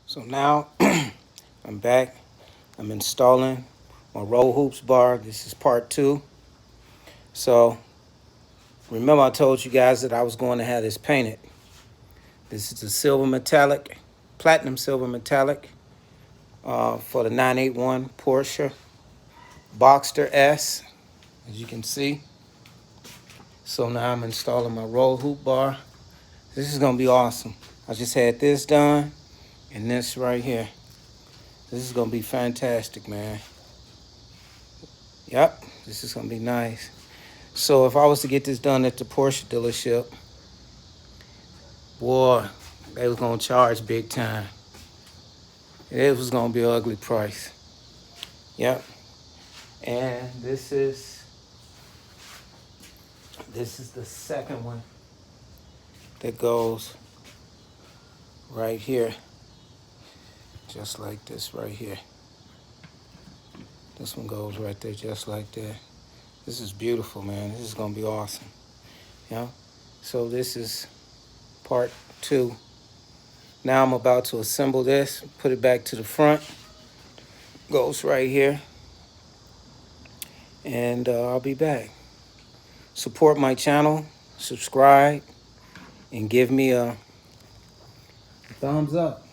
So now I'm back. I'm installing my roll hoops bar. This is part 2. So remember I told you guys that I was going to have this painted. This is the silver metallic, platinum silver metallic for the 981 Porsche Boxster S, as you can see. So now I'm installing my roll hoop bar. This is gonna be awesome. I just had this done and this right here. This is gonna be fantastic, man. Yep, this is gonna be nice. So if I was to get this done at the Porsche dealership, boy, they was gonna charge big time. It was gonna be an ugly price. Yep. And this is the second one that goes right here. Just like this right here. This one goes right there just like that. This is beautiful, man. This is gonna be awesome. Yeah. So this is part 2. Now I'm about to assemble this, put it back to the front. Goes right here. And I'll be back. Support my channel, subscribe, and give me a thumbs up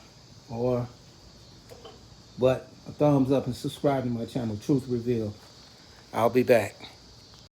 a thumbs up and subscribe to my channel, Truth Revealed. I'll be back.